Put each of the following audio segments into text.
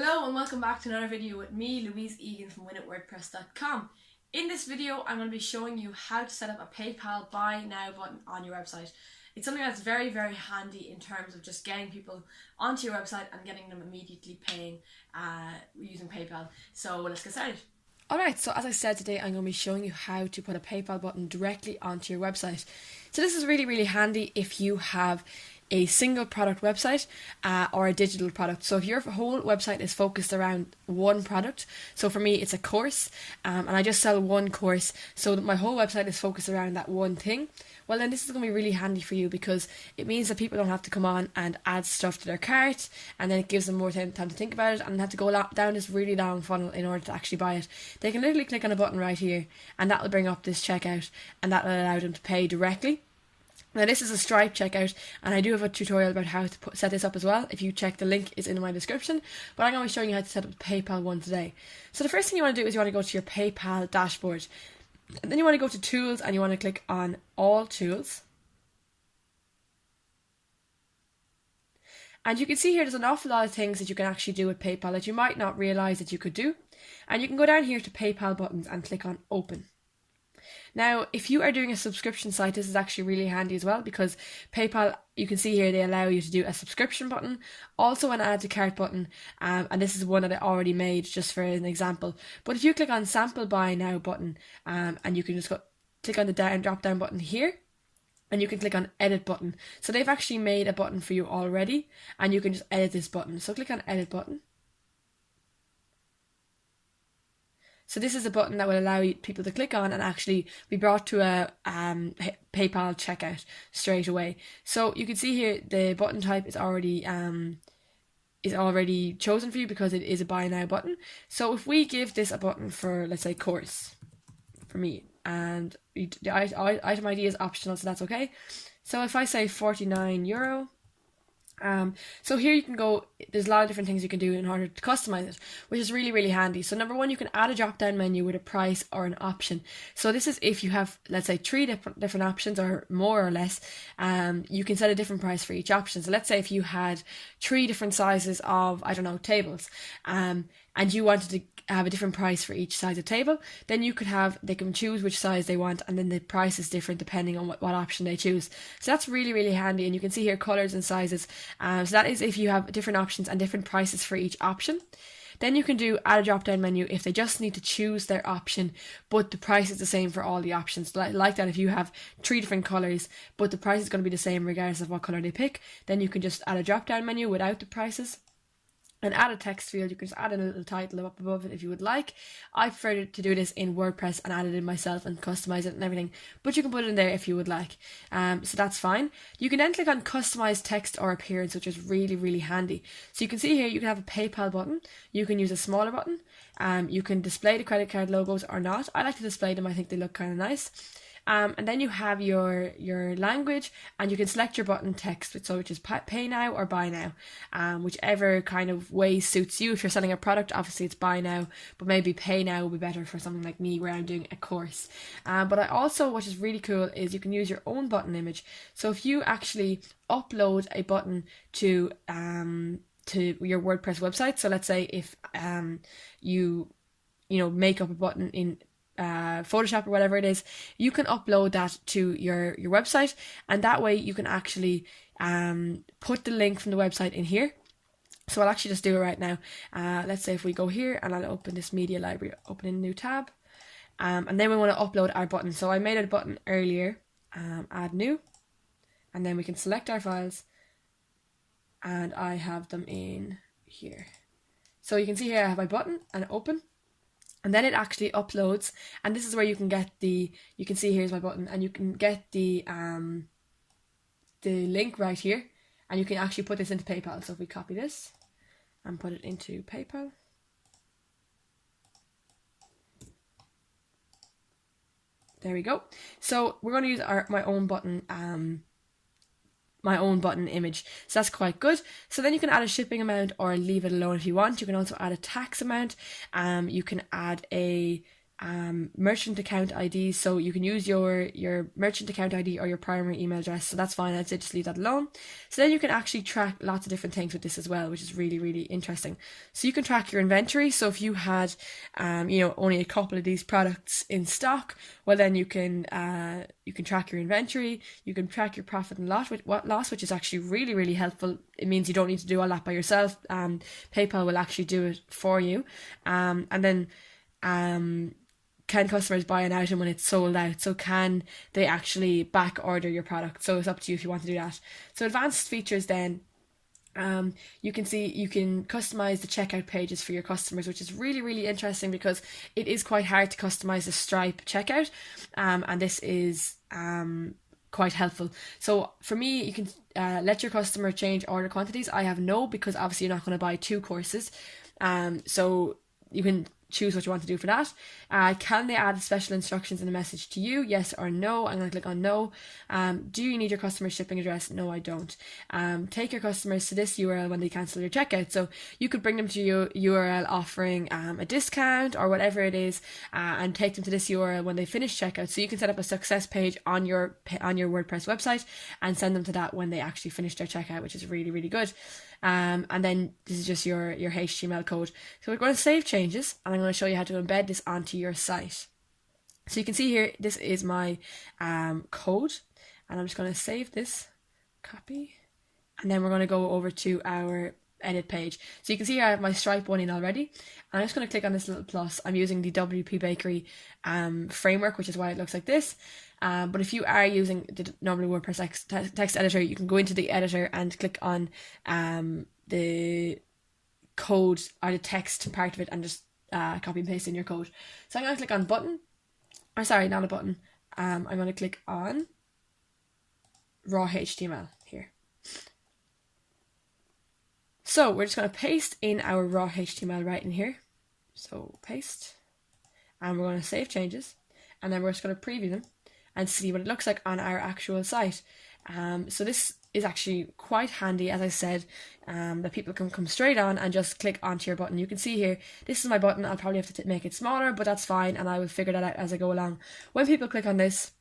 Hello and welcome back to another video with me, Louise Egan from Wordpress.com. In this video, I'm going to be showing you how to set up a PayPal Buy Now button on your website. It's something that's very, very handy in terms of just getting people onto your website and getting them immediately paying using PayPal. So let's get started. Alright, so as I said today, I'm going to be showing you how to put a PayPal button directly onto your website. So this is really, really handy if you have a single product website or a digital product. So if your whole website is focused around one product, so for me it's a course and I just sell one course, so that my whole website is focused around that one thing, well then this is going to be really handy for you because it means that people don't have to come on and add stuff to their cart, and then it gives them more time to think about it and have to go down this really long funnel in order to actually buy it. They can literally click on a button right here and that will bring up this checkout, and that will allow them to pay directly. Now this is a Stripe checkout, and I do have a tutorial about how to set this up as well. If you check, the link is in my description, but I'm going to be showing you how to set up the PayPal one today. So the first thing you want to do is you want to go to your PayPal dashboard, and then you want to go to Tools and you want to click on All Tools. And you can see here there's an awful lot of things that you can actually do with PayPal that you might not realise that you could do. And you can go down here to PayPal buttons and click on Open. Now, if you are doing a subscription site, this is actually really handy as well, because PayPal, you can see here, they allow you to do a subscription button, also an add to cart button, and this is one that I already made just for an example. But if you click on Sample Buy Now button, and you can just click on the drop down button here, and you can click on Edit button. So they've actually made a button for you already, and you can just edit this button. So click on Edit button. So this is a button that will allow people to click on and actually be brought to a PayPal checkout straight away. So you can see here the button type is already chosen for you because it is a buy now button. So if we give this a button for, let's say, course for me, and the item ID is optional, so that's okay. So if I say €49, so here you can go, there's a lot of different things you can do in order to customize it, which is really, really handy. So number one, you can add a drop down menu with a price or an option. So this is if you have, let's say, three different options or more or less, you can set a different price for each option. So let's say if you had three different sizes of, I don't know, tables, and you wanted to have a different price for each size of table, then they can choose which size they want, and then the price is different depending on what option they choose. So that's really, really handy, and you can see here colours and sizes. So that is if you have different options and different prices for each option. Then you can do add a drop down menu if they just need to choose their option, but the price is the same for all the options. Like that, if you have three different colours, but the price is going to be the same regardless of what colour they pick, then you can just add a drop down menu without the prices. And add a text field, you can just add a little title up above it if you would like. I prefer to do this in WordPress and add it in myself and customize it and everything, but you can put it in there if you would like. So that's fine. You can then click on customize text or appearance, which is really, really handy. So you can see here you can have a PayPal button, you can use a smaller button, you can display the credit card logos or not. I like to display them, I think they look kind of nice. And then you have your language, and you can select your button text, which is pay now or buy now, whichever kind of way suits you. If you're selling a product, obviously it's buy now, but maybe pay now will be better for something like me where I'm doing a course. But I also, which is really cool, is you can use your own button image. So if you actually upload a button to your WordPress website, so let's say if you make up a button in Photoshop or whatever it is, you can upload that to your website, and that way you can actually put the link from the website in here. So I'll actually just do it right now. Let's say if we go here and I'll open this media library, open a new tab, and then we want to upload our button. So I made a button earlier, add new, and then we can select our files, and I have them in here. So you can see here I have my button and open. And then it actually uploads, and this is where you can get you can see here's my button, and you can get the link right here, and you can actually put this into PayPal. So if we copy this and put it into PayPal, there we go. So we're going to use my own button image, so that's quite good. So then you can add a shipping amount or leave it alone if you want. You can also add a tax amount, you can add a merchant account ID, so you can use your merchant account ID or your primary email address, so that's fine. I'd say just leave that alone. So then you can actually track lots of different things with this as well, which is really, really interesting. So you can track your inventory. So if you had only a couple of these products in stock, well then you can track your inventory. You can track your profit and loss, which is actually really, really helpful. It means you don't need to do all that by yourself. PayPal will actually do it for you. And then can customers buy an item when it's sold out? So can they actually back order your product? So it's up to you if you want to do that. So advanced features then, you can customize the checkout pages for your customers, which is really, really interesting because it is quite hard to customize the Stripe checkout, and this is quite helpful. So for me, you can let your customer change order quantities. I have no, because obviously you're not going to buy 2 courses, so you can choose what you want to do for that. Can they add special instructions in the message to you? Yes or no? I'm going to click on no. Do you need your customer's shipping address? No, I don't. Take your customers to this URL when they cancel your checkout. So you could bring them to your URL offering a discount or whatever it is, and take them to this URL when they finish checkout. So you can set up a success page on your WordPress website and send them to that when they actually finish their checkout, which is really, really good. And then this is just your HTML code. So we're going to save changes, and I'm going to show you how to embed this onto your site. So you can see here, this is my code, and I'm just going to save this, copy, and then we're going to go over to our edit page. So you can see here I have my Stripe one in already, and I'm just going to click on this little plus. I'm using the WP Bakery framework, which is why it looks like this. But if you are using the normal WordPress text editor, you can go into the editor and click on the code or the text part of it and just copy and paste in your code. So I'm going to click on button, or sorry, not a button. I'm going to click on raw HTML here. So we're just going to paste in our raw HTML right in here. So paste, and we're going to save changes, and then we're just going to preview them and see what it looks like on our actual site. So this is actually quite handy, as I said, that people can come straight on and just click onto your button. You can see here, this is my button. I'll probably have to make it smaller, but that's fine, and I will figure that out as I go along. When people click on this,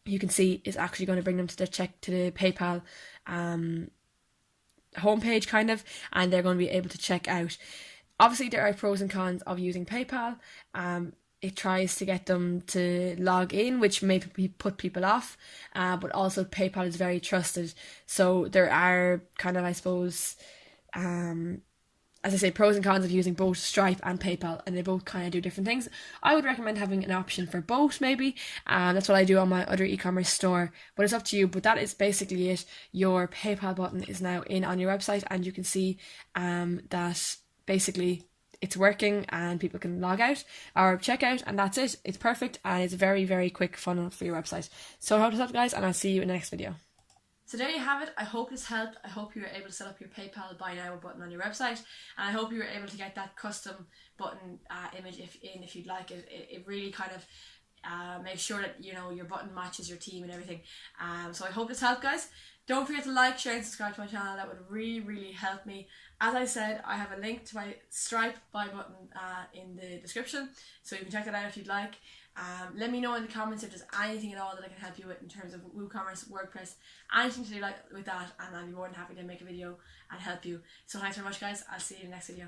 you can see it's actually going to bring them to the PayPal homepage kind of, and they're going to be able to check out. Obviously there are pros and cons of using PayPal. It tries to get them to log in, which may put people off, but also PayPal is very trusted. So there are kind of, I suppose, as I say, pros and cons of using both Stripe and PayPal, and they both kind of do different things. I would recommend having an option for both, maybe. That's what I do on my other e-commerce store, but it's up to you. But that is basically it. Your PayPal button is now in on your website, and you can see that basically it's working and people can log out or check out, and that's it. It's perfect, and it's a very, very quick funnel for your website. So I hope this helped, guys, and I'll see you in the next video. So there you have it. I hope this helped. I hope you were able to set up your PayPal buy now button on your website, and I hope you were able to get that custom button image if you'd like it. It really kind of makes sure that your button matches your team and everything. So I hope this helped, guys. Don't forget to like, share, and subscribe to my channel. That would really, really help me. As I said, I have a link to my Stripe buy button in the description, so you can check that out if you'd like. Let me know in the comments if there's anything at all that I can help you with in terms of WooCommerce, WordPress, anything to do with that, and I'll be more than happy to make a video and help you. So thanks very much, guys. I'll see you in the next video.